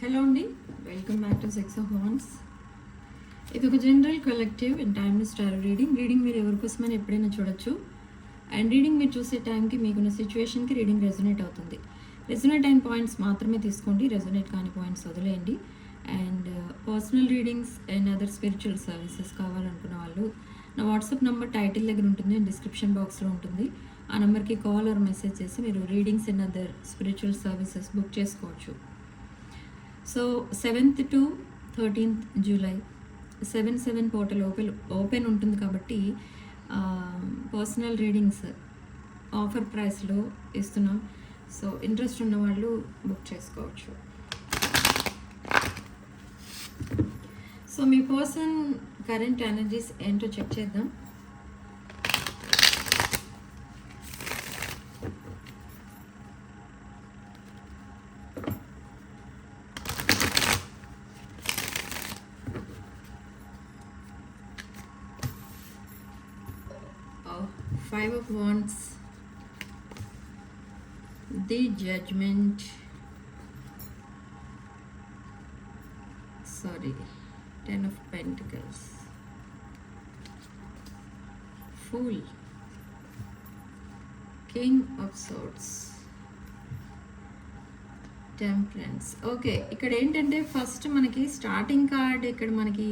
Hello అండి, welcome back to sex of wands. ఇది ఒక general collective and timeless tarot reading మీరు ఎవరికోసమైనా ఎప్పుడైనా చూడొచ్చు. అండ్ రీడింగ్ మీరు చూసే టైంకి మీకున్న సిచ్యువేషన్కి రీడింగ్ రెజొనేట్ అవుతుంది. రెజొనేట్ అయిన పాయింట్స్ మాత్రమే తీసుకోండి, రెజొనేట్ కాని పాయింట్స్ వదిలేయండి. And personal readings and other spiritual services కావాలనుకున్న వాళ్ళు నా వాట్సాప్ నెంబర్ టైటిల్ దగ్గర ఉంటుంది అండ్ డిస్క్రిప్షన్ బాక్స్లో ఉంటుంది. ఆ నెంబర్కి కాల్ ఆర్ మెసేజ్ చేసి మీరు readings and other spiritual services book చేసుకోవచ్చు. So 7th to 13th July 7/7 portal open ఉంటుంది కాబట్టి పర్సనల్ రీడింగ్స్ ఆఫర్ ప్రైస్లో ఇస్తున్నాం. సో ఇంట్రెస్ట్ ఉన్న వాళ్ళు బుక్ చేసుకోవచ్చు. సో మీ పర్సన్ కరెంట్ ఎనర్జీస్ ఏంటో చెక్ చేద్దాం. Five of Wands, the Judgment, Ten of Pentacles, Fool, King of Swords, Temperance. Okay, ఇక్కడ ఏంటంటే ఫస్ట్ మనకి స్టార్టింగ్ కార్డ్ ఇక్కడ మనకి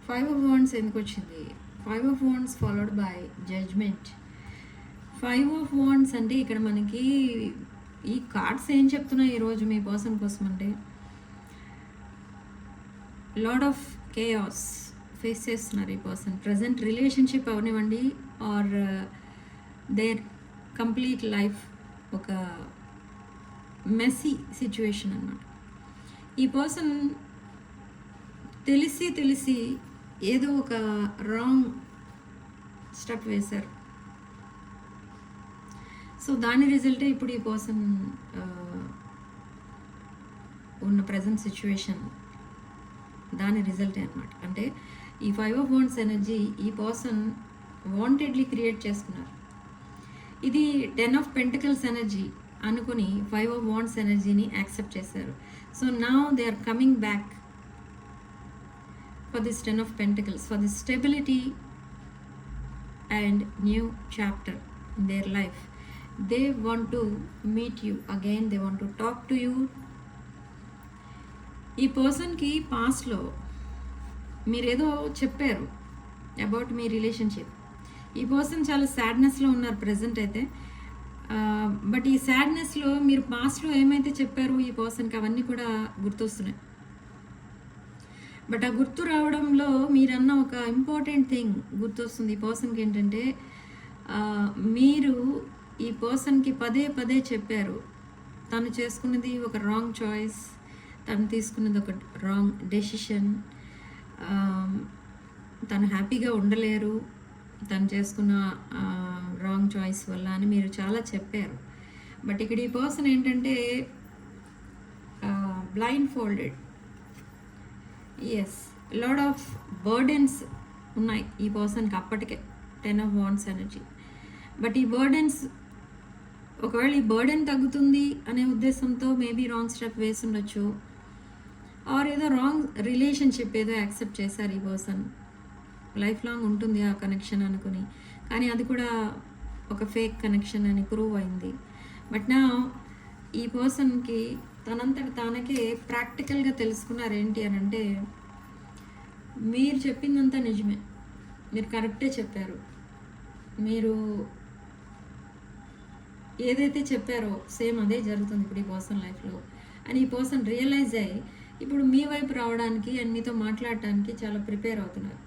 5 of Wands ఎందుకు వచ్చింది? 5 of Wands followed by judgement. 5 of Wands అంటే ఇక్కడ మనకి ఈ కార్డ్స్ ఏం చెప్తున్నాయి ఈరోజు మీ పర్సన్ కోసం అంటే లాట్ ఆఫ్ కేయాస్ ఫేస్ చేస్తున్నారు ఈ పర్సన్. ప్రజెంట్ రిలేషన్షిప్ అవనివ్వండి ఆర్ దేర్ కంప్లీట్ లైఫ్ ఒక మెస్సీ సిచ్యువేషన్ అన్నమాట. ఈ పర్సన్ తెలిసి ఏదో ఒక రాంగ్ స్టెప్ వేశారు. సో దాని రిజల్టే ఇప్పుడు ఈ పర్సన్ ఉన్న ప్రజెంట్ సిచ్యువేషన్ దాని రిజల్టే అనమాట. అంటే ఈ 5 of Wands ఎనర్జీ ఈ పర్సన్ వాంటెడ్లీ క్రియేట్ చేసుకున్నారు. ఇది 10 of Pentacles ఎనర్జీ అనుకుని 5 of Wands ఎనర్జీని యాక్సెప్ట్ చేశారు. So now they are coming back for this 10 of Pentacles, for this stability and new chapter in their life. They want to meet you again, they want to talk to you. ఈ పర్సన్కి పాస్ట్లో మీరేదో చెప్పారు about me relationship. ఈ person చాలా సాడ్నెస్లో ఉన్నారు present అయితే. But ఈ సాడ్నెస్లో మీరు పాస్ట్లో ఏమైతే చెప్పారు ఈ పర్సన్కి అవన్నీ కూడా గుర్తొస్తున్నాయి. బట్ ఆ గుర్తు రావడంలో మీరన్న ఒక ఇంపార్టెంట్ థింగ్ గుర్తొస్తుంది ఈ పర్సన్కి. ఏంటంటే మీరు ఈ పర్సన్కి పదే చెప్పారు తను చేసుకున్నది ఒక రాంగ్ చాయిస్, తను తీసుకున్నది ఒక రాంగ్ డెసిషన్, తను హ్యాపీగా ఉండలేరు తను చేసుకున్న రాంగ్ చాయిస్ వల్ల అని మీరు చాలా చెప్పారు. బట్ ఇక్కడ ఈ పర్సన్ ఏంటంటే blindfolded. Yes, load of burdens ఉన్నాయి ఈ పర్సన్కి అప్పటికే 10 of Wands ఎనర్జీ. బట్ ఈ బర్డెన్స్ ఒకవేళ ఈ బర్డెన్ తగ్గుతుంది అనే ఉద్దేశంతో మేబీ రాంగ్ స్టెప్ వేసి ఉండొచ్చు, ఆర్ ఏదో రాంగ్ రిలేషన్షిప్ ఏదో యాక్సెప్ట్ చేశారు ఈ పర్సన్. లైఫ్ లాంగ్ ఉంటుంది ఆ కనెక్షన్ అనుకుని, కానీ అది కూడా ఒక ఫేక్ కనెక్షన్ అని ప్రూవ్ అయింది. బట్ నా ఈ పర్సన్కి తనంతట తానకే ప్రాక్టికల్గా తెలుసుకున్నారు ఏంటి అని అంటే మీరు చెప్పిందంతా నిజమే, మీరు కరెక్టే చెప్పారు, మీరు ఏదైతే చెప్పారో సేమ్ అదే జరుగుతుంది ఇప్పుడు ఈ పర్సన్ లైఫ్లో అని ఈ పర్సన్ రియలైజ్ అయ్యి ఇప్పుడు మీ వైపు రావడానికి అండ్ మీతో మాట్లాడటానికి చాలా ప్రిపేర్ అవుతున్నారు.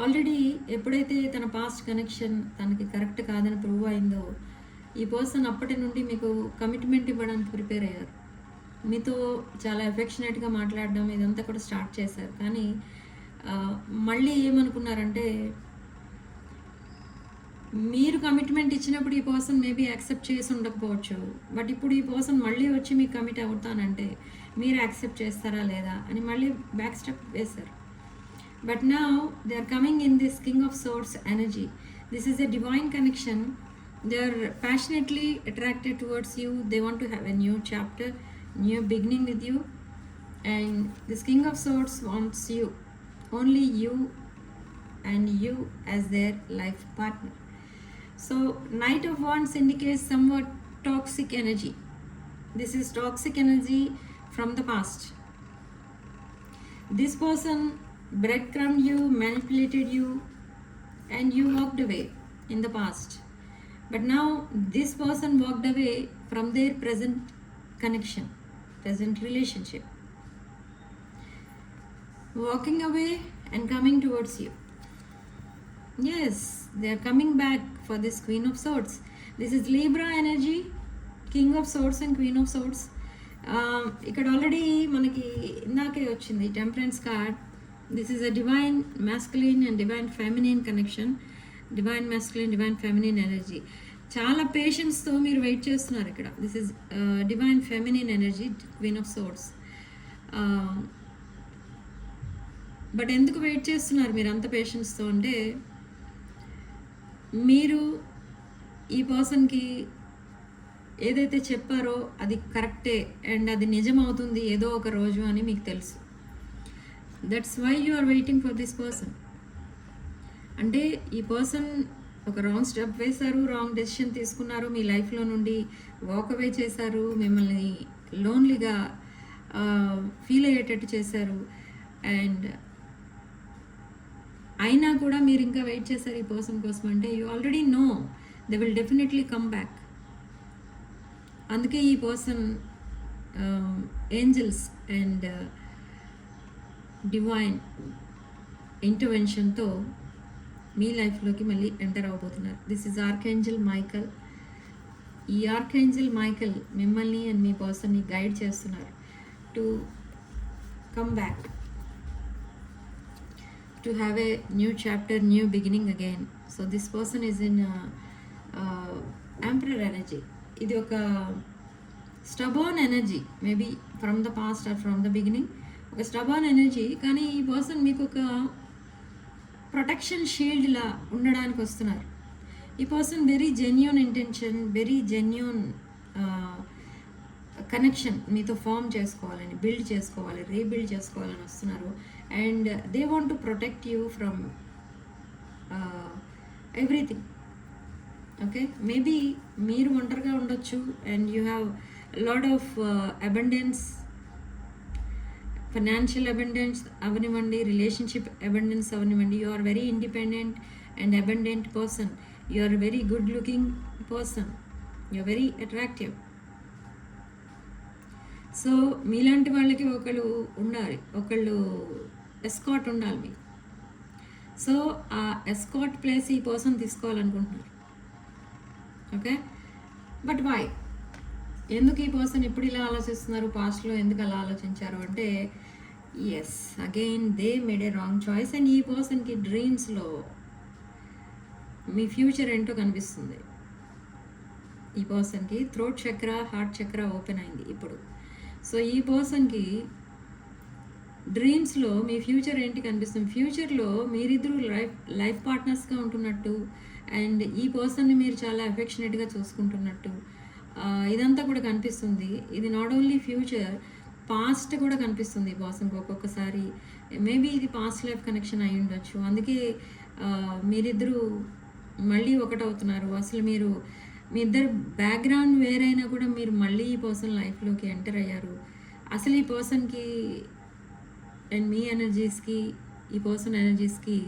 ఆల్రెడీ ఎప్పుడైతే తన పాస్ట్ కనెక్షన్ తనకి కరెక్ట్ కాదని ప్రూవ్ అయిందో ఈ పర్సన్ అప్పటి నుండి మీకు కమిట్మెంట్ ఇవ్వడానికి ప్రిపేర్ అయ్యారు. మీతో చాలా ఎఫెక్షనేట్గా మాట్లాడడం ఇదంతా కూడా స్టార్ట్ చేశారు. కానీ మళ్ళీ ఏమనుకున్నారంటే మీరు కమిట్మెంట్ ఇచ్చినప్పుడు ఈ పర్సన్ మేబీ యాక్సెప్ట్ చేసి ఉండకపోవచ్చు. బట్ ఇప్పుడు ఈ పర్సన్ మళ్ళీ వచ్చి మీకు కమిట్ అవుతానంటే మీరు యాక్సెప్ట్ చేస్తారా లేదా అని మళ్ళీ బ్యాక్ స్టెప్ వేశారు. But now they are coming in this king of swords energy. This is a divine connection. They are passionately attracted towards you. They want to have a new chapter new beginning with you, and this King of Swords wants you, only you and you as their life partner. So Knight of Wands indicates somewhat toxic energy. This is toxic energy from the past. This person breadcrumbed you, manipulated you, and you walked away in the past. But now this person walked away from their present connection, present relationship, walking away and coming towards you. Yes, they are coming back for this Queen of Swords. This is Libra energy, King of Swords and Queen of Swords. ఇక్కడ already మనకి ఇందాకే వచ్చింది temperance card. This is a divine masculine and divine feminine connection, divine masculine, divine feminine energy. చాలా పేషెన్స్తో మీరు wait చేస్తున్నారు ఇక్కడ. This is divine feminine energy, queen of swords. But ఎందుకు wait చేస్తున్నారు మీరు అంత పేషెన్స్తో అంటే, మీరు ఈ పర్సన్కి ఏదైతే చెప్పారో అది కరెక్టే అండ్ అది నిజమవుతుంది ఏదో ఒక రోజు అని మీకు తెలుసు. That's why you are waiting for this person. అంటే ఈ పర్సన్ ఒక రాంగ్ స్టెప్ వేశారు, రాంగ్ డెసిషన్ తీసుకున్నారు, మీ లైఫ్లో నుండి వాక్ అవే చేశారు, మిమ్మల్ని లోన్లీగా ఫీల్ అయ్యేటట్టు చేశారు. అండ్ అయినా కూడా మీరు ఇంకా వెయిట్ చేశారు ఈ పర్సన్ కోసం అంటే you already know they will definitely come back. అందుకే ఈ పర్సన్ ఏంజల్స్ అండ్ డివైన్ ఇంటర్వెన్షన్తో మీ లైఫ్లోకి మళ్ళీ ఎంటర్ అవబోతున్నారు. This is archangel Michael. ఈ ఆర్కేంజల్ మైకల్ మిమ్మల్ని అండ్ మీ పర్సన్ని గైడ్ చేస్తున్నారు to come back, to have a new chapter, new beginning again. So this person is in emperor energy. ఇది ఒక stubborn energy, maybe from the past or from the beginning. ఒక stubborn energy, కానీ ఈ person మీకు ఒక protection షీల్డ్లా ఉండడానికి వస్తున్నారు. ఈ person very genuine intention, very genuine connection మీతో ఫామ్ చేసుకోవాలని, బిల్డ్ చేసుకోవాలి, రీబిల్డ్ చేసుకోవాలని వస్తున్నారు. And they want to protect you from everything. Okay, maybe మీరు ఒంటరిగా ఉండొచ్చు and you have lot of abundance, financial abundance అవనివ్వండి, రిలేషన్షిప్ అబండెన్స్ అవనివ్వండి. You are very independent and abundant person. You are very good looking person. You are very attractive. So మీలాంటి వాళ్ళకి ఒకళ్ళు ఉండాలి, ఒకళ్ళు ఎస్కాట్ ఉండాలి మీకు. సో ఆ ఎస్కాట్ ప్లేస్ ఈ పర్సన్ తీసుకోవాలనుకుంటున్నారు. ఓకే, బట్ వై, ఎందుకు ఈ పర్సన్ ఎప్పుడు ఇలా ఆలోచిస్తున్నారు, పాస్ట్లో ఎందుకు అలా ఆలోచించారు అంటే, yes again they made a wrong choice. And ఈ పర్సన్కి డ్రీమ్స్లో మీ ఫ్యూచర్ ఏంటో కనిపిస్తుంది. ఈ పర్సన్కి థ్రోట్ చక్ర, హార్ట్ చక్ర ఓపెన్ అయింది ఇప్పుడు. సో ఈ పర్సన్కి డ్రీమ్స్లో మీ ఫ్యూచర్ ఏంటి కనిపిస్తుంది. ఫ్యూచర్లో మీరిద్దరూ లైఫ్ పార్ట్నర్స్గా ఉంటున్నట్టు అండ్ ఈ పర్సన్ని మీరు చాలా అఫెక్షనేట్గా చూసుకుంటున్నట్టు ఇదంతా కూడా కనిపిస్తుంది. ఇది నాట్ ఓన్లీ ఫ్యూచర్, పాస్ట్ కూడా కనిపిస్తుంది ఈ పర్సన్కి ఒక్కొక్కసారి. మేబీ ఇది పాస్ట్ లైఫ్ కనెక్షన్ అయి ఉండొచ్చు. అందుకే మీరిద్దరూ మళ్ళీ ఒకటవుతున్నారు. అసలు మీరు మీ ఇద్దరు బ్యాక్గ్రౌండ్ వేరైనా కూడా మీరు మళ్ళీ ఈ పర్సన్ లైఫ్లోకి ఎంటర్ అయ్యారు. అసలు ఈ పర్సన్కి అండ్ మీ ఎనర్జీస్కి ఈ పర్సన్ ఎనర్జీస్కి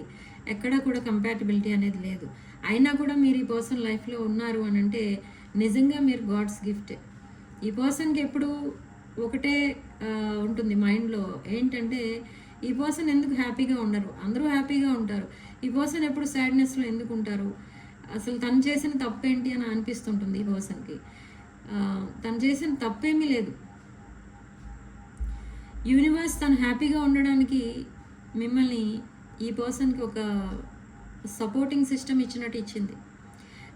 ఎక్కడా కూడా కంపాటబిలిటీ అనేది లేదు. అయినా కూడా మీరు ఈ పర్సన్ లైఫ్లో ఉన్నారు అని అంటే నిజంగా మీరు గాడ్స్ గిఫ్ట్. ఈ పర్సన్కి ఎప్పుడు ఒకటే ఉంటుంది మైండ్లో, ఏంటంటే ఈ పర్సన్ ఎందుకు హ్యాపీగా ఉండరు, అందరూ హ్యాపీగా ఉంటారు, ఈ పర్సన్ ఎప్పుడు సాడ్నెస్లో ఎందుకు ఉంటారు, అసలు తను చేసిన తప్పేంటి అని అనిపిస్తుంటుంది ఈ పర్సన్కి. తను చేసిన తప్పేమీ లేదు. యూనివర్స్ తను హ్యాపీగా ఉండడానికి మిమ్మల్ని ఈ పర్సన్కి ఒక సపోర్టింగ్ సిస్టమ్ ఇచ్చినట్టు ఇచ్చింది,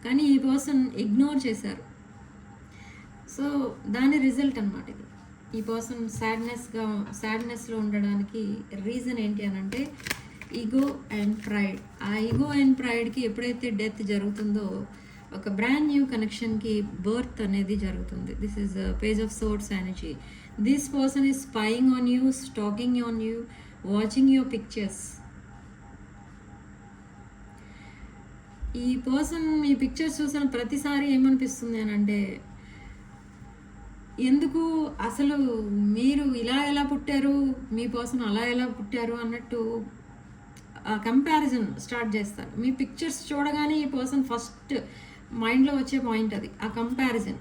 కానీ ఈ పర్సన్ ఇగ్నోర్ చేశారు. సో దాని రిజల్ట్ అన్నమాట ఇది. ఈ పర్సన్ సాడ్నెస్లో ఉండడానికి రీజన్ ఏంటి అని అంటే ఈగో అండ్ ప్రైడ్. ఆ ఈగో అండ్ ప్రైడ్కి ఎప్పుడైతే డెత్ జరుగుతుందో ఒక బ్రాండ్ న్యూ కనెక్షన్కి బర్త్ అనేది జరుగుతుంది. This is page of swords energy. This person is spying on you, stalking on you, watching your pictures. ఈ పర్సన్ ఈ పిక్చర్స్ చూసిన ప్రతిసారి ఏమనిపిస్తుంది అని అంటే, ఎందుకు అసలు మీరు ఇలా ఎలా పుట్టారు, మీ పర్సన్ అలా ఎలా పుట్టారు అన్నట్టు కంపారిజన్ స్టార్ట్ చేస్తారు. మీ పిక్చర్స్ చూడగానే ఈ పర్సన్ ఫస్ట్ మైండ్లో వచ్చే పాయింట్ అది, ఆ కంపారిజన్.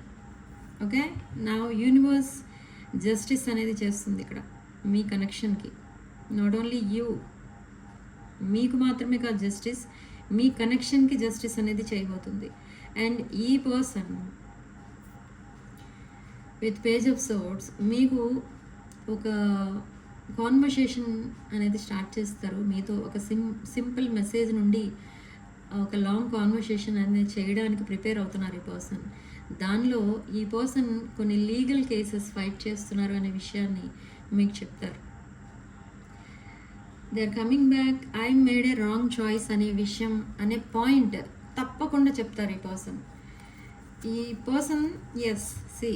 ఓకే, నా యూనివర్స్ జస్టిస్ అనేది చేస్తుంది ఇక్కడ మీ కనెక్షన్కి. నాట్ ఓన్లీ యూ, మీకు మాత్రమే కాదు జస్టిస్, మీ కనెక్షన్కి జస్టిస్ అనేది చేయబోతుంది. అండ్ ఈ person with page of swords మీకు ఒక కాన్వర్సేషన్ అనేది స్టార్ట్ చేస్తారు. మీతో ఒక సింపుల్ మెసేజ్ నుండి ఒక లాంగ్ కాన్వర్సేషన్ అనేది చేయడానికి ప్రిపేర్ అవుతున్నారు ఈ పర్సన్. దానిలో ఈ పర్సన్ కొన్ని లీగల్ కేసెస్ ఫైట్ చేస్తున్నారు అనే విషయాన్ని మీకు చెప్తారు. They are coming back, I made a wrong choice అనే విషయం అనే పాయింట్ తప్పకుండా చెప్తారు ఈ పర్సన్. ఈ పర్సన్ ఎస్ సి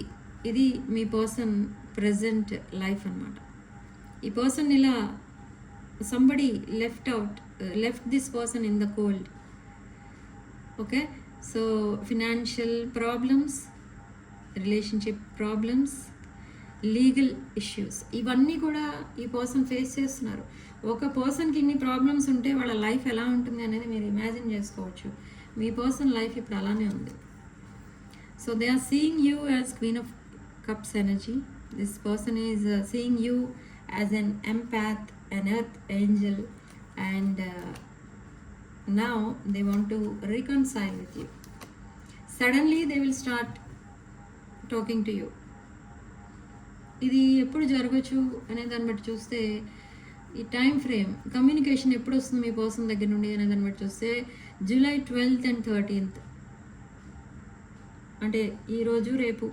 ఇది మీ పర్సన్ ప్రెజెంట్ లైఫ్ అన్నమాట. ఈ పర్సన్ ఇలా somebody left this person in the cold. Okay, so financial problems, relationship problems, legal issues, ఇవన్నీ కూడా ఈ పర్సన్ ఫేస్ చేస్తున్నారు. ఒక పర్సన్కి ఇన్ని ప్రాబ్లమ్స్ ఉంటే వాళ్ళ లైఫ్ ఎలా ఉంటుంది అనేది మీరు ఇమాజిన్ చేసుకోవచ్చు. మీ పర్సన్ లైఫ్ ఇప్పుడు అలానే ఉంది. So they are seeing you as queen of cups energy. This person is seeing you as an empath, an earth angel, and now they want to reconcile with you. Suddenly they will start talking to you. ఇది ఎప్పుడు జరగచ్చు అనే దాన్ని బట్టి చూస్తే, ఈ time frame communication ఎప్పుడు వస్తుంది మీ పర్సన్ దగ్గర నుండి అనే దాన్ని బట్టి చూస్తే July 12th and 13th, అంటే ఈరోజు రేపు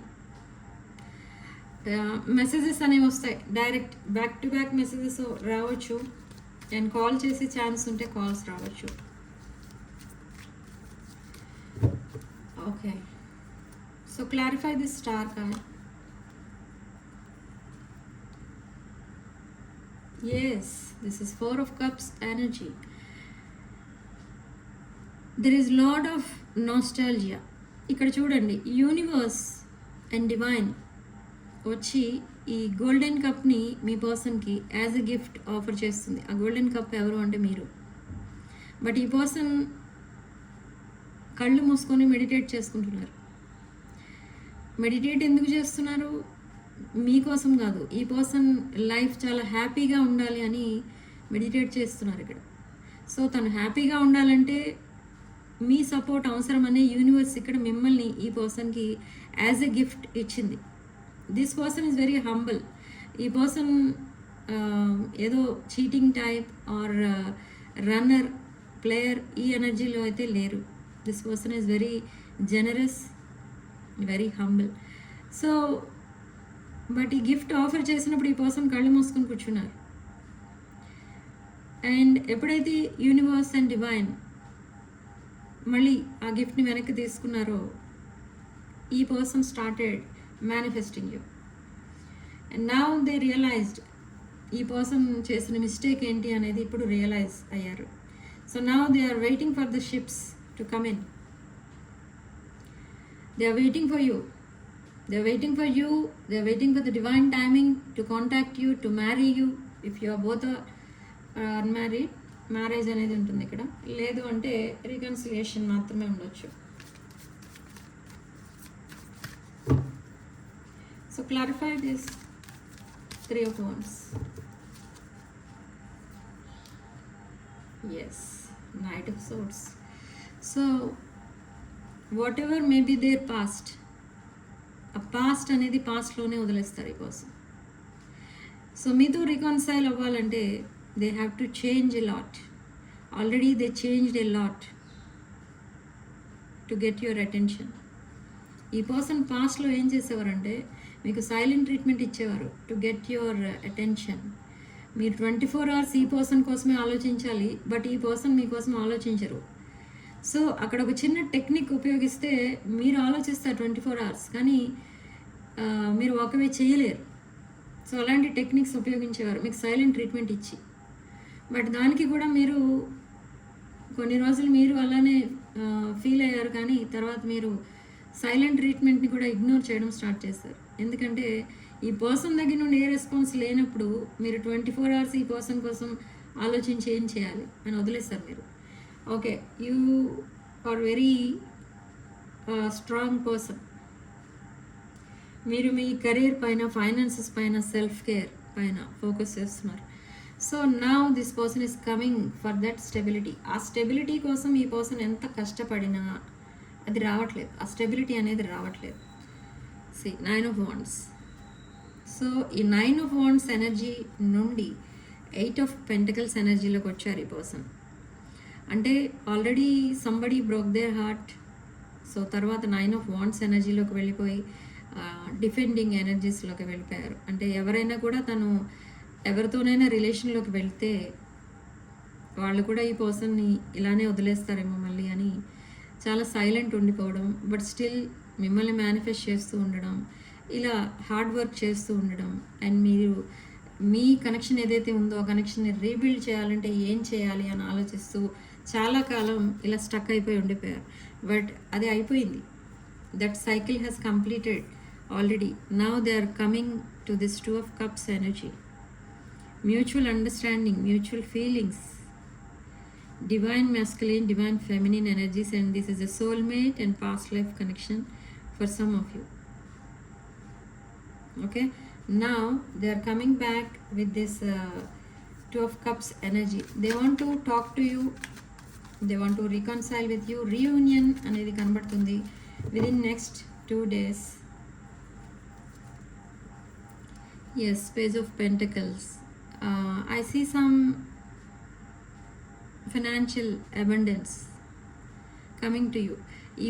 మెసేజెస్ అనేవి వస్తాయి. Direct back to back messages రావచ్చు. అండ్ కాల్ చేసే ఛాన్స్ ఉంటే కాల్స్ రావచ్చు. Okay, so clarify this star card. Yes, this is 4 of Cups energy. There is lot of nostalgia. ఇక్కడ చూడండి, యూనివర్స్ అండ్ డివైన్ వచ్చి ఈ గోల్డెన్ కప్ని మీ పర్సన్కి యాజ్ ఎ గిఫ్ట్ ఆఫర్ చేస్తుంది. ఆ గోల్డెన్ కప్ ఎవరు అంటే మీరు. బట్ ఈ పర్సన్ కళ్ళు మూసుకొని మెడిటేట్ చేసుకుంటున్నారు. మెడిటేట్ ఎందుకు చేస్తున్నారు? మీకోసం కాదు, ఈ పర్సన్ లైఫ్ చాలా హ్యాపీగా ఉండాలి అని మెడిటేట్ చేస్తున్నారు ఇక్కడ. సో తను హ్యాపీగా ఉండాలంటే మీ సపోర్ట్ అవసరమనే యూనివర్స్ ఇక్కడ మిమ్మల్ని ఈ పర్సన్కి యాజ్ ఎ గిఫ్ట్ ఇచ్చింది. This person is very humble. ఈ పర్సన్ ఏదో cheating type are runner player ఈ ఎనర్జీలో అయితే లేరు. This person is very generous, very humble. So but ఈ గిఫ్ట్ ఆఫర్ చేసినప్పుడు ఈ పర్సన్ కళ్ళు మూసుకొని కూర్చున్నారు. అండ్ ఎప్పుడైతే యూనివర్స్ అండ్ డివైన్ మళ్ళీ ఆ గిఫ్ట్ని వెనక్కి తీసుకున్నారో, ఈ person started manifesting you. And now they realized ఈ పర్సన్ చేసిన మిస్టేక్ ఏంటి అనేది ఇప్పుడు రియలైజ్ అయ్యారు. So now they are waiting for the ships to come in. They are waiting for you. They are waiting for you. They are waiting for the divine timing to contact you, to marry you. If you are both unmarried, marriage అనేది ఉంటుంది ఇక్కడ. లేదు అంటే reconciliation మాత్రమే ఉండొచ్చు. So clarify this 3 of Wands. Yes, Knight of Swords. So whatever may be their past, ఆ past అనేది పాస్ట్లోనే వదిలేస్తారు ఈ పర్సన్. సో మీతో రికన్సైల్ అవ్వాలంటే they have to change a lot. Already they changed a lot to get your attention. ఈ person పాస్ట్లో ఏం చేసేవారంటే మీకు సైలెంట్ ట్రీట్మెంట్ ఇచ్చేవారు టు గెట్ యువర్ అటెన్షన్. మీరు 24 hours ఈ పర్సన్ కోసమే ఆలోచించాలి, బట్ ఈ పర్సన్ మీకోసం ఆలోచించరు. సో అక్కడ ఒక చిన్న టెక్నిక్ ఉపయోగిస్తే మీరు ఆలోచిస్తారు 24 అవర్స్, కానీ మీరు వాకవే చేయలేరు. సో అలాంటి టెక్నిక్స్ ఉపయోగించేవారు మీకు సైలెంట్ ట్రీట్మెంట్ ఇచ్చి. బట్ దానికి కూడా మీరు కొన్ని రోజులు మీరు అలానే ఫీల్ అయ్యారు, కానీ తర్వాత మీరు సైలెంట్ ట్రీట్మెంట్ని కూడా ఇగ్నోర్ చేయడం స్టార్ట్ చేస్తారు. ఎందుకంటే ఈ పర్సన్ దగ్గర నుండి ఏ రెస్పాన్స్ లేనప్పుడు మీరు 24 అవర్స్ ఈ పర్సన్ కోసం ఆలోచించి ఏం చేయాలి అని వదిలేస్తారు మీరు. Okay, you are very strong person. మీరు మీ కెరీర్ పైన, ఫైనాన్సెస్ పైన, సెల్ఫ్ కేర్ పైన ఫోకస్ చేస్తున్నారు. So now this person is coming for that stability. ఆ స్టెబిలిటీ కోసం ఈ పర్సన్ ఎంత కష్టపడినా అది రావట్లేదు, ఆ స్టెబిలిటీ అనేది రావట్లేదు. C 9 of Wands. సో ఈ 9 of Wands ఎనర్జీ నుండి 8 of Pentacles ఎనర్జీలోకి వచ్చారు ఈ పర్సన్. అంటే already somebody broke their heart. So తర్వాత 9 of Wands ఎనర్జీలోకి వెళ్ళిపోయి డిఫెండింగ్ ఎనర్జీస్లోకి వెళ్ళిపోయారు. అంటే ఎవరైనా కూడా తను ఎవరితోనైనా రిలేషన్లోకి వెళ్తే వాళ్ళు కూడా ఈ పర్సన్ని ఇలానే వదిలేస్తారేమో మళ్ళీ అని చాలా సైలెంట్ ఉండిపోవడం, బట్ స్టిల్ మిమ్మల్ని మేనిఫెస్ట్ చేస్తూ ఉండడం, ఇలా హార్డ్ వర్క్ చేస్తూ ఉండడం. అండ్ మీరు మీ కనెక్షన్ ఏదైతే ఉందో ఆ కనెక్షన్ని రీబిల్డ్ చేయాలంటే ఏం చేయాలి అని ఆలోచిస్తూ చాలా కాలం ఇలా స్టక్ అయిపోయి ఉండిపోయారు. బట్ అది అయిపోయింది. That cycle has completed already. Now they are coming to this 2 of Cups energy. Mutual understanding, mutual feelings, divine masculine, divine feminine energies, and this is a soulmate and past life connection for some of you. Okay, now they are coming back with this 2 of Cups energy. They want to talk to you, they want to reconcile with you. Reunion అనేది కనబడుతుంది within next 2 days. Yes, Page of Pentacles. I see some financial abundance coming to you. ఈ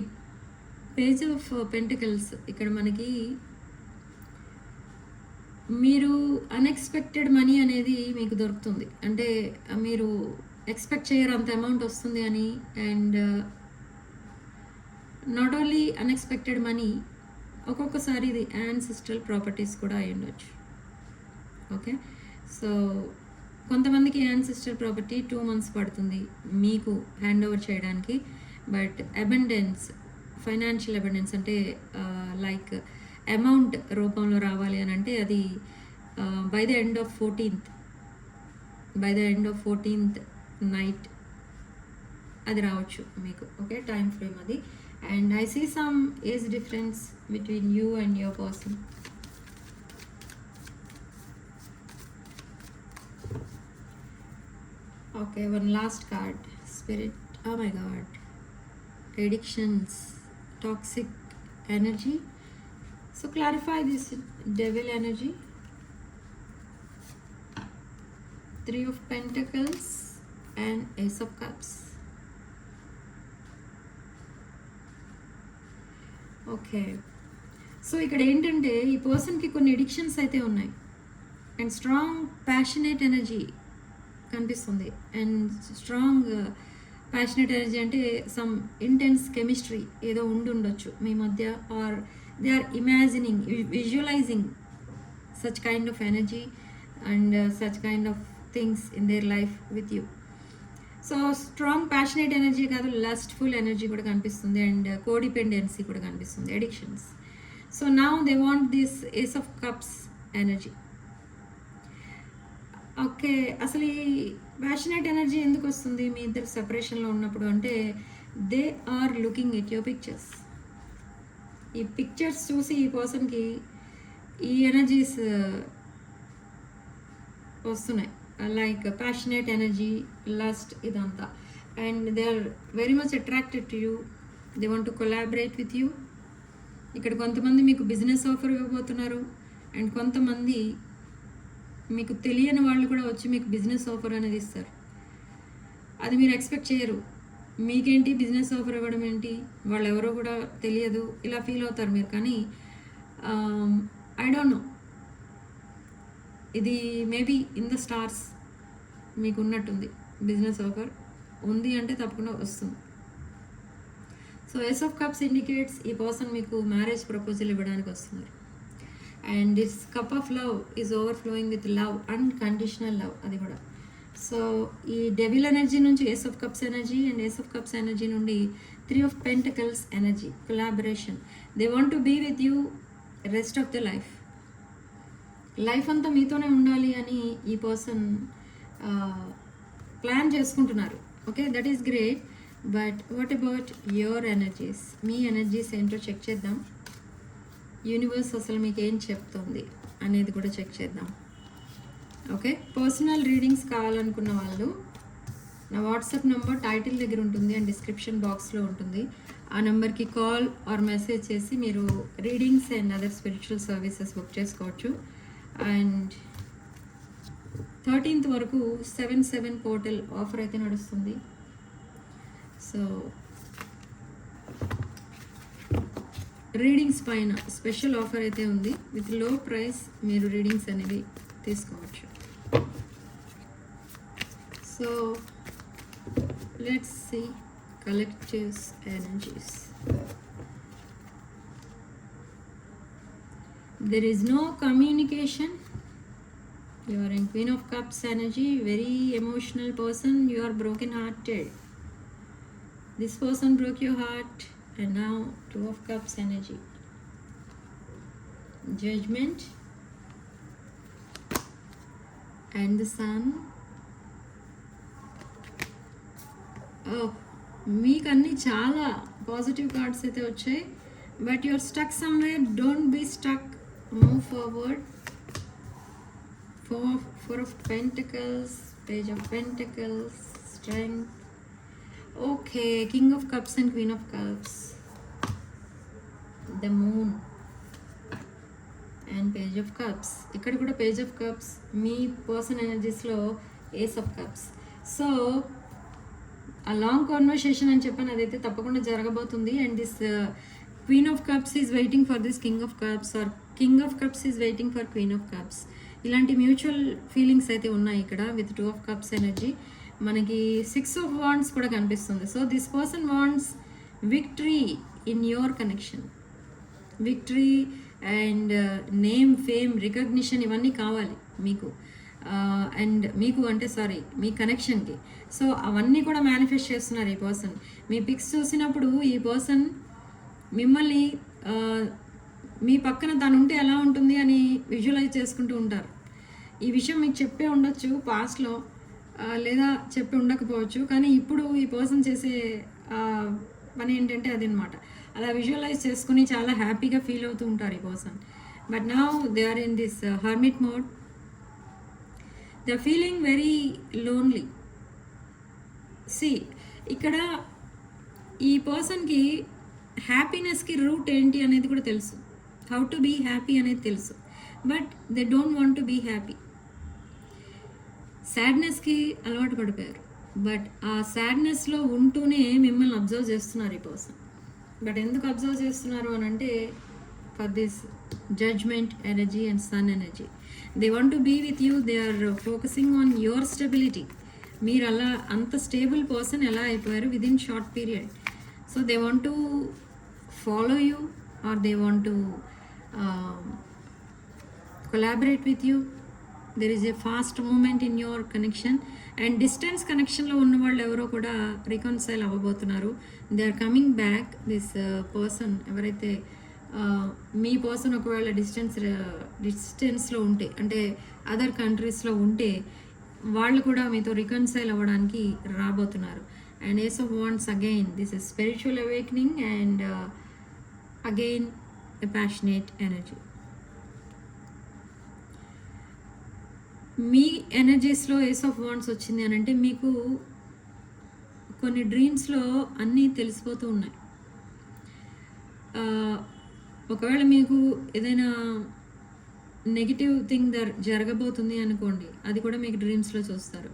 Page of Pentacles ఇక్కడ మనకి మీరు unexpected money అనేది మీకు దొరుకుతుంది. అంటే మీరు ఎక్స్పెక్ట్ చేయరు అంత అమౌంట్ వస్తుంది అని. And not only unexpected money, ఒక్కొక్కసారి ఇది యాన్సిస్ట్రల్ ప్రాపర్టీస్ కూడా అయి ఉండొచ్చు. ఓకే, సో కొంతమందికి యాన్సిస్టర్ ప్రాపర్టీ 2 months పడుతుంది మీకు హ్యాండ్ ఓవర్ చేయడానికి. బట్ అబండెన్స్, ఫైనాన్షియల్ అబండెన్స్ అంటే లైక్ అమౌంట్ రూపంలో రావాలి అని అంటే అది by the end of 14th night అది రావచ్చు మీకు. ఓకే, టైం ఫ్రేమ్ అది. And I see some age difference between you and your person. Okay, one last card. Spirit. Oh my God. Addictions, toxic energy. So clarify this devil energy. 3 of Pentacles and Ace of Cups. Okay, so ఇక్కడ ఏంటంటే ఈ పర్సన్కి కొన్ని addictions అయితే ఉన్నాయి. And strong passionate energy కనిపిస్తుంది. And strong passionate energy అంటే some intense chemistry ఏదో ఉండొచ్చు మీ మధ్య. Or they are imagining, visualizing such kind of energy and such kind of things in their life with you. So strong passionate energy కాదు, lustful energy కూడా కనిపిస్తుంది. And codependency కూడా కనిపిస్తుంది, addictions. So now they want this ace of cups energy. Okay, అసలు ఈ passionate energy ఎందుకు వస్తుంది మీ ఇద్దరు సెపరేషన్లో ఉన్నప్పుడు అంటే they are looking at your pictures. ఈ పిక్చర్స్ చూసి ఈ పర్సన్కి ఈ ఎనర్జీస్ వస్తున్నాయి, లైక్ ప్యాషనేట్ ఎనర్జీ, లస్ట్, ఇదంతా. And they are very much attracted to you, they want to collaborate with you. ఇక్కడ కొంతమంది మీకు బిజినెస్ ఆఫర్ ఇవ్వబోతున్నారు. అండ్ కొంతమంది మీకు తెలియని వాళ్ళు కూడా వచ్చి మీకు బిజినెస్ ఆఫర్ అనేది ఇస్తారు. అది మీరు ఎక్స్పెక్ట్ చేయరు. మీకేంటి బిజినెస్ ఆఫర్ ఇవ్వడం ఏంటి, వాళ్ళు ఎవరో కూడా తెలియదు, ఇలా ఫీల్ అవుతారు మీరు. కానీ ఐ డోంట్ నో, ఇది మేబీ ఇన్ ద స్టార్స్ మీకు ఉన్నట్టుంది. బిజినెస్ ఆఫర్ ఉంది అంటే తప్పకుండా వస్తుంది. So ace of cups indicates ఈ పర్సన్ మీకు మ్యారేజ్ ప్రపోజల్ ఇవ్వడానికి వస్తున్నారు. And this cup of love is overflowing with love, unconditional love అది కూడా. సో ఈ డెవిల్ ఎనర్జీ నుంచి ace of cups energy and ace of cups energy నుండి 3 of Pentacles energy, collaboration. They want to be with you rest of the life. Life అంతా మీతోనే ఉండాలి అని ఈ పర్సన్ ప్లాన్ చేసుకుంటున్నారు. Okay, that is great. But what about your energies? Me energies ఏంటో check చేద్దాం. Universe అసలు మీకు ఏం చెప్తుంది అనేది కూడా చెక్ చేద్దాం. ఓకే, పర్సనల్ రీడింగ్స్ కావాలనుకున్న వాళ్ళు నా వాట్సాప్ నెంబర్ టైటిల్ దగ్గర ఉంటుంది అండ్ డిస్క్రిప్షన్ బాక్స్లో ఉంటుంది. ఆ నెంబర్కి కాల్ ఆర్ మెసేజ్ చేసి మీరు readings and other spiritual services book చేసుకోవచ్చు. అండ్ 13th వరకు 7/7 పోర్టల్ ఆఫర్ అయితే నడుస్తుంది. సో రీడింగ్స్ పైన స్పెషల్ ఆఫర్ అయితే ఉంది. విత్ లో ప్రైస్ మీరు రీడింగ్స్ అనేవి తీసుకోవచ్చు. So let's see collectives energies. There is no communication. You are in Queen of Cups energy, very emotional person. You are broken hearted. This person broke your heart. And now 2 of Cups energy, Judgment and the Sun. Oh, మీకు అన్నీ చాలా positive cards అయితే వచ్చాయి. But your stuck somewhere. Don't be stuck, move forward. 4 of Pentacles, Page of Pentacles, Strength. Okay, King of Cups and Queen of Cups, the Moon and Page of Cups. ఇక్కడ కూడా Page of Cups. మీ person ఎనర్జీస్లో Ace of Cups. So ఆ long conversation అని చెప్పాను, అదైతే తప్పకుండా జరగబోతుంది. And this queen of cups is waiting for this king of cups, or king of cups is waiting for queen of cups. ఇలాంటి mutual feelings అయితే ఉన్నాయి ఇక్కడ విత్ 2 of Cups ఎనర్జీ. మనకి 6 of Wands కూడా కనిపిస్తుంది. So this person wants victory in your connection. Victory and name, fame, recognition ఇవన్నీ కావాలి మీకు. అండ్ మీకు అంటే సారీ మీ కనెక్షన్కి. సో అవన్నీ కూడా మేనిఫెస్ట్ చేస్తున్నారు ఈ పర్సన్. మీ పిక్స్ చూసినప్పుడు ఈ పర్సన్ మిమ్మల్ని మీ పక్కన తను ఉంటే ఎలా ఉంటుంది అని విజువలైజ్ చేసుకుంటూ ఉంటారు. ఈ విషయం మీకు చెప్పే ఉండొచ్చు పాస్ట్లో, లేదా చెప్పి ఉండకపోవచ్చు. కానీ ఇప్పుడు ఈ పర్సన్ చేసే పని ఏంటంటే అదనమాట, అలా విజువలైజ్ చేసుకుని చాలా హ్యాపీగా ఫీల్ అవుతూ ఉంటారు ఈ person. But now they are in this hermit mode. They are feeling very lonely. సి ఇక్కడ ఈ పర్సన్కి హ్యాపీనెస్కి రూట్ ఏంటి అనేది కూడా తెలుసు. హౌ టు బీ హ్యాపీ అనేది తెలుసు. But they don't want to be happy. సాడ్నెస్కి అలవాటు పడిపోయారు. బట్ ఆ సాడ్నెస్లో ఉంటూనే మిమ్మల్ని అబ్జర్వ్ చేస్తున్నారు ఈ పర్సన్. బట్ ఎందుకు అబ్జర్వ్ చేస్తున్నారు అని అంటే for this judgement energy and sun energy. They want to be with you. They are focusing on your stability. మీరు అలా అంత స్టేబుల్ పర్సన్ ఎలా అయిపోయారు with in short period. So they want to follow you or they want to collaborate with you. There is a fast movement in your connection. And distance connectionలో ఉన్న వాళ్ళు ఎవరో కూడా రికన్సైల్ అవ్వబోతున్నారు. They are coming back. This person ఎవరైతే మీ person ఒకవేళ డిస్టెన్స్లో ఉంటే, అంటే అదర్ కంట్రీస్లో ఉంటే, వాళ్ళు కూడా మీతో రికన్సైల్ అవ్వడానికి రాబోతున్నారు. And ace of wands again, this is spiritual awakening and again a passionate energy. మీ ఎనర్జీస్లో ఏస్ ఆఫ్ వాండ్స్ వచ్చింది అని అంటే మీకు కొన్ని డ్రీమ్స్లో అన్నీ తెలిసిపోతూ ఉన్నాయి. ఒకవేళ మీకు ఏదైనా నెగిటివ్ థింగ్ జరగబోతుంది అనుకోండి, అది కూడా మీకు డ్రీమ్స్లో చూస్తారు.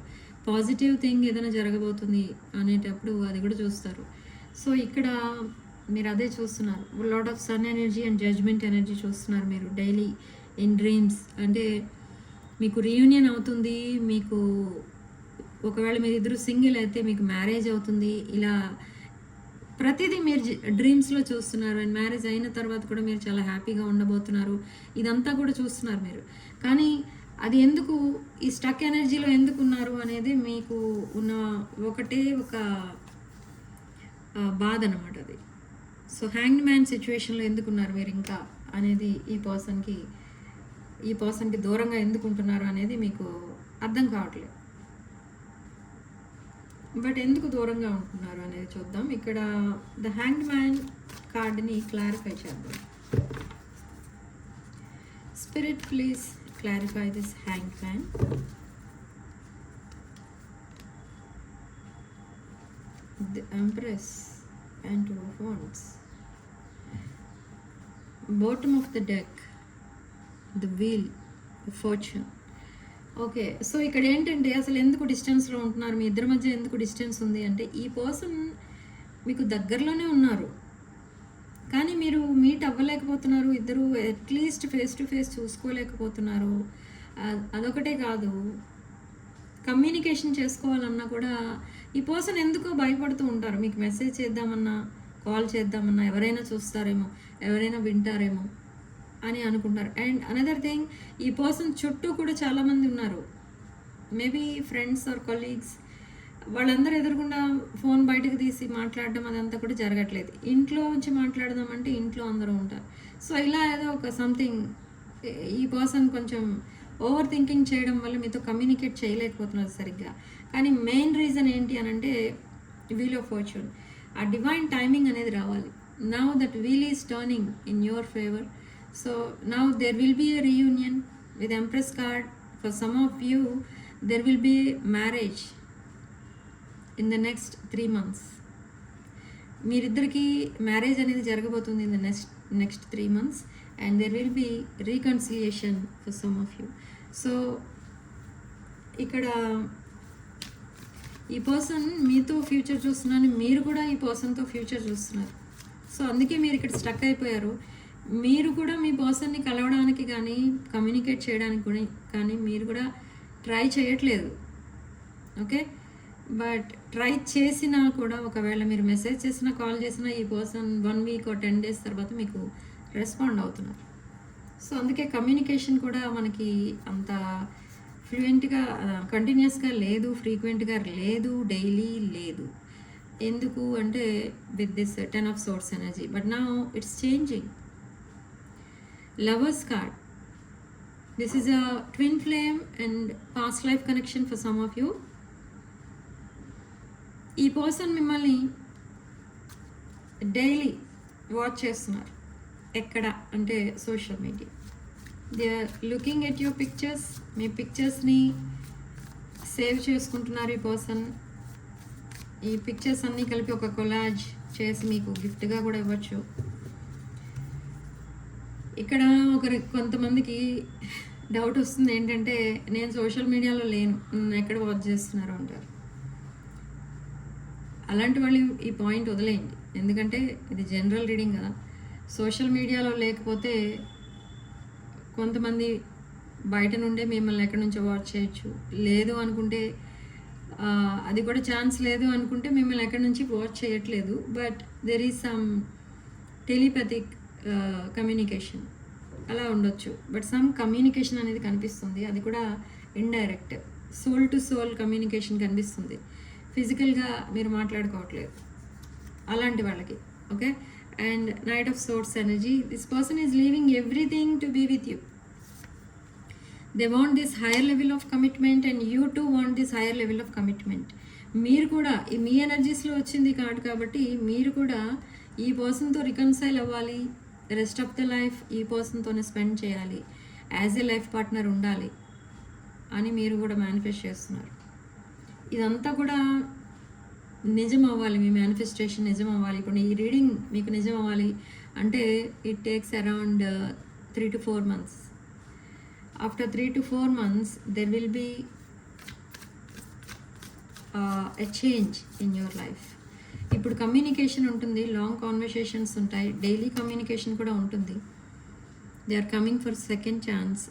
పాజిటివ్ థింగ్ ఏదైనా జరగబోతుంది అనేటప్పుడు అది కూడా చూస్తారు. సో ఇక్కడ మీరు అదే చూస్తున్నారు. Lot of sun energy and judgement energy చూస్తున్నారు మీరు డైలీ ఇన్ డ్రీమ్స్. అంటే మీకు రీయూనియన్ అవుతుంది. మీకు ఒకవేళ మీరు ఇద్దరు సింగిల్ అయితే మీకు మ్యారేజ్ అవుతుంది. ఇలా ప్రతిదీ మీరు డ్రీమ్స్లో చూస్తున్నారు. అండ్ మ్యారేజ్ అయిన తర్వాత కూడా మీరు చాలా హ్యాపీగా ఉండబోతున్నారు. ఇదంతా కూడా చూస్తున్నారు మీరు. కానీ అది ఎందుకు ఈ స్టక్ ఎనర్జీలో ఎందుకు ఉన్నారు అనేది మీకు ఉన్న ఒకటే ఒక బాధ అనమాట అది. సో హ్యాంగ్డ్ మ్యాన్ సిచ్యువేషన్లో ఎందుకు ఉన్నారు మీరు ఇంకా అనేది ఈ పర్సన్కి దూరంగా ఎందుకు ఉంటున్నారు అనేది మీకు అర్థం కావట్లేదు. బట్ ఎందుకు దూరంగా ఉంటున్నారు అనేది చూద్దాం. ఇక్కడ ద హ్యాంగ్డ్ మ్యాన్ కార్డ్ని క్లారిఫై చేద్దాం. Spirit please clarify this hanged man. The empress and 2 of wands. Bottom of the deck, the wheel, the fortune. Okay, so ఇక్కడ ఏంటంటే అసలు ఎందుకు డిస్టెన్స్లో ఉంటున్నారు, మీ ఇద్దరి మధ్య ఎందుకు డిస్టెన్స్ ఉంది అంటే ఈ పర్సన్ మీకు దగ్గరలోనే ఉన్నారు కానీ మీరు మీట్ అవ్వలేకపోతున్నారు. ఇద్దరు అట్లీస్ట్ ఫేస్ టు ఫేస్ చూసుకోలేకపోతున్నారు. అదొకటే కాదు, కమ్యూనికేషన్ చేసుకోవాలన్నా కూడా ఈ పర్సన్ ఎందుకో భయపడుతూ ఉంటారు. మీకు మెసేజ్ చేద్దామన్నా, కాల్ చేద్దామన్నా ఎవరైనా చూస్తారేమో, ఎవరైనా వింటారేమో అని అనుకుంటారు. అండ్ అనదర్ థింగ్, ఈ పర్సన్ చుట్టూ కూడా చాలామంది ఉన్నారు. Maybe friends or colleagues. వాళ్ళందరూ ఎదురుకుండా ఫోన్ బయటకు తీసి మాట్లాడడం అదంతా కూడా జరగట్లేదు. ఇంట్లో నుంచి మాట్లాడదామంటే ఇంట్లో అందరూ ఉంటారు. సో ఇలా ఏదో ఒక సంథింగ్ ఈ పర్సన్ కొంచెం ఓవర్ థింకింగ్ చేయడం వల్ల మీతో కమ్యూనికేట్ చేయలేకపోతున్నారు సరిగ్గా. కానీ మెయిన్ రీజన్ ఏంటి అని అంటే వీల్ ఆఫ్ ఫార్చ్యూన్, ఆ డివైన్ టైమింగ్ అనేది రావాలి. Now that wheel is turning in your favour. So now there will be a reunion with empress card. For some of you there will be marriage in the next 3 months. మీరిద్దరికి marriage అనేది జరగబోతుంది in the next 3 months. And there will be reconciliation for some of you. So ఇక్కడ ఈ person మీతో future చూస్తున్నాను, మీరు కూడా ఈ పర్సన్తో ఫ్యూచర్ చూస్తున్నారు. సో అందుకే మీరు ఇక్కడ స్టక్ అయిపోయారు. మీరు కూడా మీ పర్సన్ని కలవడానికి కానీ కమ్యూనికేట్ చేయడానికి కూడా కానీ మీరు కూడా ట్రై చేయట్లేదు. ఓకే, బట్ ట్రై చేసినా కూడా ఒకవేళ మీరు మెసేజ్ చేసినా కాల్ చేసినా ఈ పర్సన్ 1 week or 10 days తర్వాత మీకు రెస్పాండ్ అవుతున్నారు. సో అందుకే కమ్యూనికేషన్ కూడా మనకి అంత ఫ్లూయెంట్గా కంటిన్యూస్గా లేదు, ఫ్రీక్వెంట్గా లేదు, డైలీ లేదు. ఎందుకు అంటే విత్ దిస్ 10 of swords ఎనర్జీ. But now it's changing. Lovers card, this is a twin flame and past life connection for some of you. ఈ పర్సన్ మిమ్మల్ని డైలీ వాచ్ చేస్తున్నారు. ఎక్కడ అంటే social media. They are looking at your pictures. మీ పిక్చర్స్ని save చేసుకుంటున్నారు ఈ person. ఈ పిక్చర్స్ అన్నీ కలిపి ఒక కొలాజ్ చేసి మీకు గిఫ్ట్గా కూడా ఇవ్వచ్చు. ఇక్కడ కొంతమందికి డౌట్ వస్తుంది ఏంటంటే నేను సోషల్ మీడియాలో లేను, ఎక్కడ వాచ్ చేస్తున్నారు అంటారు. అలాంటి వాళ్ళు ఈ పాయింట్ వదిలేయండి, ఎందుకంటే ఇది జనరల్ రీడింగ్ కదా. సోషల్ మీడియాలో లేకపోతే కొంతమంది బయట నుండే మిమ్మల్ని ఎక్కడి నుంచో వాచ్ చేయొచ్చు. లేదు అనుకుంటే అది కూడా ఛాన్స్ లేదు అనుకుంటే మిమ్మల్ని ఎక్కడి నుంచి వాచ్ చేయట్లేదు. But there is some telepathic communication అలా ఉండొచ్చు. బట్ సమ్ కమ్యూనికేషన్ అనేది కనిపిస్తుంది. అది కూడా indirect soul to soul communication కనిపిస్తుంది. ఫిజికల్గా మీరు మాట్లాడుకోవట్లేదు అలాంటి వాళ్ళకి. Okay, and Knight of Swords energy, this person is leaving everything to be with you. They want this higher level of commitment and you too want this higher level of commitment. మీరు కూడా మీ ఎనర్జీస్లో వచ్చింది card కాబట్టి మీరు కూడా ఈ పర్సన్తో reconcile అవ్వాలి. Rest of the life ఈ పర్సన్తోనే స్పెండ్ చేయాలి, యాజ్ ఎ లైఫ్ పార్ట్నర్ ఉండాలి అని మీరు కూడా మేనిఫెస్ట్ చేస్తున్నారు. ఇదంతా కూడా నిజం అవ్వాలి, మీ మేనిఫెస్టేషన్ నిజం అవ్వాలి. ఇప్పుడు ఈ రీడింగ్ మీకు నిజం అవ్వాలి అంటే it takes around 3 to 4 months. After 3 to 4 months there will be a change in your life. ఇప్పుడు కమ్యూనికేషన్ ఉంటుంది, లాంగ్ కాన్వర్సేషన్స్ ఉంటాయి, డైలీ కమ్యూనికేషన్ కూడా ఉంటుంది. They are coming for second chance.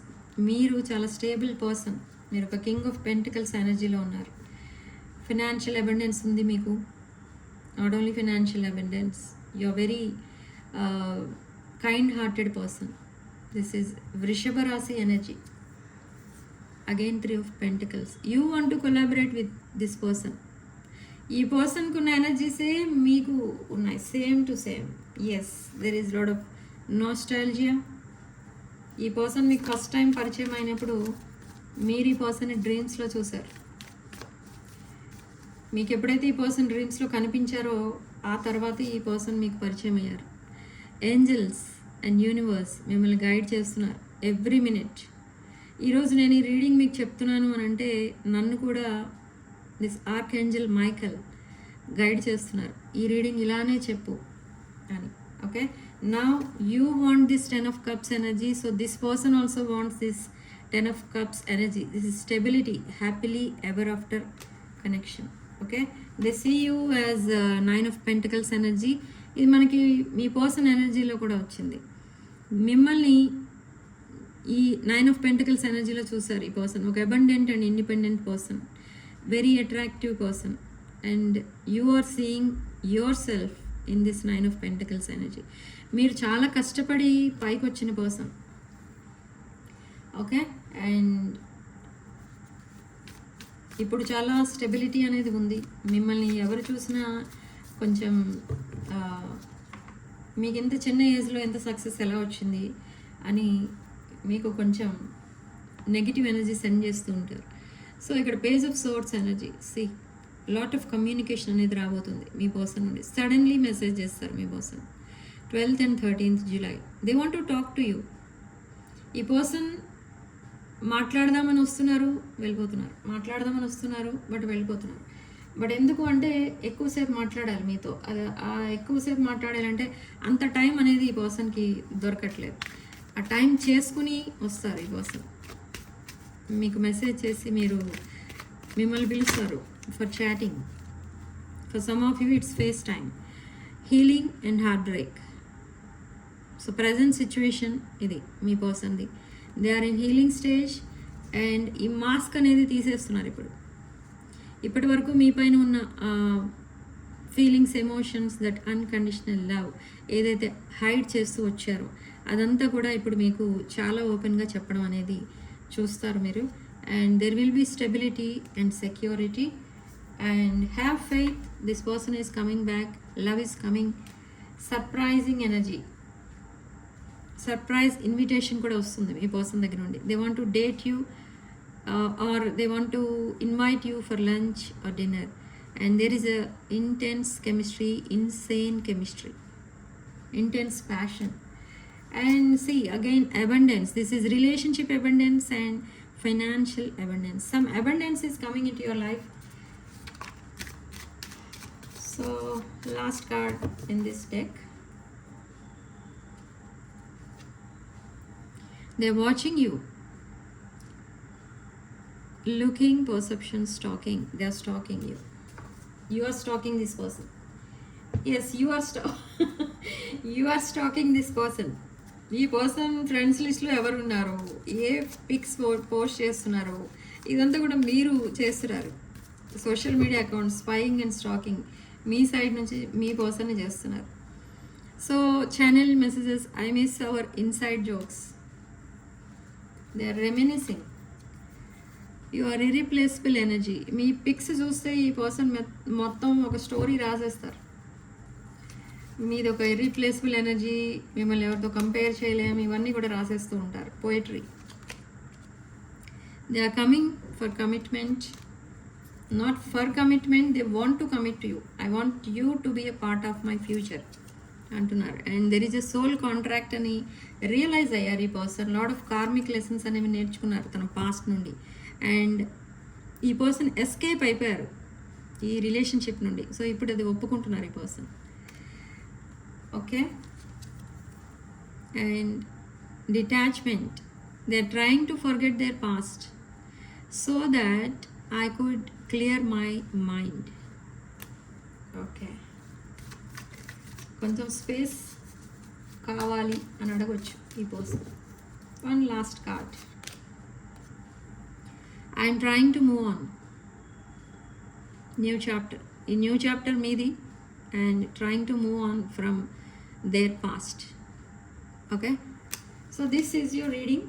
మీరు చాలా స్టేబుల్ పర్సన్. మీరు ఒక కింగ్ ఆఫ్ పెంటికల్స్ ఎనర్జీలో ఉన్నారు. ఫినాన్షియల్ అబండెన్స్ ఉంది మీకు. not only financial abundance. You're very kind-hearted person. This is Vrishabha Rasi energy. Again 3 of Pentacles. You want to collaborate with this person. ఈ పర్సన్కు ఉన్న ఎనర్జీసే మీకు ఉన్నాయి, same to same. Yes, there is lot of nostalgia. ఈ person మీకు first time పరిచయం అయినప్పుడు మీరు ఈ పర్సన్ని డ్రీమ్స్లో చూశారు. మీకు ఎప్పుడైతే ఈ పర్సన్ డ్రీమ్స్లో కనిపించారో ఆ తర్వాత ఈ పర్సన్ మీకు పరిచయం అయ్యారు. ఏంజల్స్ అండ్ యూనివర్స్ మిమ్మల్ని గైడ్ చేస్తున్నారు ఎవ్రీ మినిట్. ఈరోజు నేను ఈ రీడింగ్ మీకు చెప్తున్నాను అని అంటే నన్ను కూడా దిస్ ఆర్కేంజల్ మైకల్ గైడ్ చేస్తున్నారు, ఈ రీడింగ్ ఇలానే చెప్పు అని. Okay, now you want this 10 of cups energy, so this person also wants this 10 of cups energy. This is stability, happily ever after connection. Okay, they see you as 9 of pentacles energy. ఇది మనకి మీ person ఎనర్జీలో కూడా వచ్చింది. మిమ్మల్ని ఈ 9 of pentacles ఎనర్జీలో చూసారు ఈ పర్సన్. ఒక abundant and independent person, very attractive person, and you are seeing yourself in this 9 of pentacles energy. మీరు చాలా కష్టపడి పైకి వచ్చిన పర్సన్. ఓకే, అండ్ ఇప్పుడు చాలా స్టెబిలిటీ అనేది ఉంది. మిమ్మల్ని ఎవరు చూసినా కొంచెం మీకు ఎంత చిన్న ఏజ్లో ఎంత సక్సెస్ ఎలా వచ్చింది అని మీకు కొంచెం నెగిటివ్ ఎనర్జీ సెండ్ చేస్తూ ఉంటారు. సో ఇక్కడ page of swords energy, see lot of communication అనేది రాబోతుంది మీ పర్సన్ నుండి. సడన్లీ మెసేజ్ చేస్తారు మీ person 12th and 13th July. They want to talk to you. ఈ పర్సన్ మాట్లాడదామని వస్తున్నారు, వెళ్ళిపోతున్నారు, మాట్లాడదామని వస్తున్నారు బట్ వెళ్ళిపోతున్నారు. బట్ ఎందుకు అంటే ఎక్కువసేపు మాట్లాడాలి మీతో. ఆ ఎక్కువసేపు మాట్లాడాలంటే అంత టైం అనేది ఈ పర్సన్కి దొరకట్లేదు. ఆ టైం చేసుకుని వస్తారు ఈ పర్సన్. మీకు మెసేజ్ చేసి మిమ్మల్ని పిలుస్తారు for chatting. For some of you it's face time, healing and heartbreak. So present situation ఇది మీ పర్సన్ది. They are in healing stage and ఈ మాస్క్ అనేది తీసేస్తున్నారు ఇప్పుడు. ఇప్పటి వరకు మీ పైన ఉన్న feelings, emotions, that unconditional love ఏదైతే హైడ్ చేస్తూ వచ్చారో అదంతా కూడా ఇప్పుడు మీకు చాలా ఓపెన్గా చెప్పడం అనేది చూస్తారు మీరు. And there will be stability and security and have faith. This person is coming back, love is coming. Surprising energy, surprise invitation కూడా వస్తుంది మీ పర్సన్ దగ్గర నుండి. They want to date you or they want to invite you for lunch or dinner, and there is a intense chemistry, insane chemistry, intense passion. And see again abundance. This is relationship abundance and financial abundance. Some abundance is coming into your life. So last card in this deck, they're watching you, looking, perception, stalking. They are stalking you. You are stalking this person. Yes, you are you are stalking this person. ఈ person friends లిస్ట్లో ఎవరు ఉన్నారు, ఏ pics post చేస్తున్నారు, ఇదంతా కూడా మీరు చేస్తున్నారు. Social media accounts spying and stalking మీ సైడ్ నుంచి మీ పర్సన్ని చేస్తున్నారు. So channel messages, I miss our inside jokes. They are reminiscing. You are irreplaceable energy. మీ పిక్స్ చూస్తే ఈ పర్సన్ మొత్తం ఒక స్టోరీ రాసేస్తారు. మీది ఒక ఇర్రిప్లేసబుల్ ఎనర్జీ, మిమ్మల్ని ఎవరితో కంపేర్ చేయలేము, ఇవన్నీ కూడా రాసేస్తూ ఉంటారు. Poetry. They are coming for commitment, not for commitment, they want to commit to you. I want you to be a part of my future అంటున్నారు. And there is a soul contract అని realise అయ్యారు ఈ person. Lot of karmic lessons అనేవి నేర్చుకున్నారు తన past నుండి. And ఈ person escape అయిపోయారు ఈ రిలేషన్షిప్ నుండి. సో ఇప్పుడు అది ఒప్పుకుంటున్నారు ఈ person. Okay, and detachment. They are trying to forget their past so that I could clear my mind. Okay, కొంచెం స్పేస్ కావాలి అని అడగొచ్చు ఈ person. One last card. I am trying to move on. New chapter. ఈ new chapter మీది and trying to move on from their past. Okay, so this is your reading.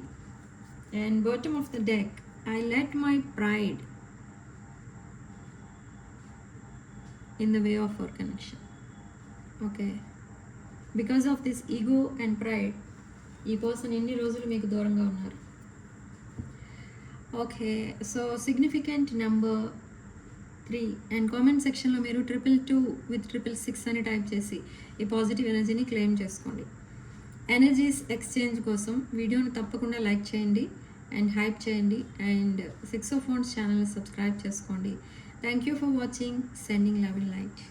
And bottom of the deck, I let my pride in the way of our connection. Okay, because of this ego and pride, ఈ person ఎన్ని రోజులు మీకు దూరంగా ఉన్నారు. Okay, so significant number 3 and comment సెక్షన్లో మీరు 222 with 666 అని type చేసి ఈ పాజిటివ్ ఎనర్జీని క్లెయిమ్ చేసుకోండి. ఎనర్జీస్ ఎక్స్చేంజ్ కోసం వీడియోని తప్పకుండా లైక్ చేయండి అండ్ హైప్ చేయండి అండ్ 6 of Wands ఛానల్ని సబ్స్క్రైబ్ చేసుకోండి. Thank you for watching. Sending love and light.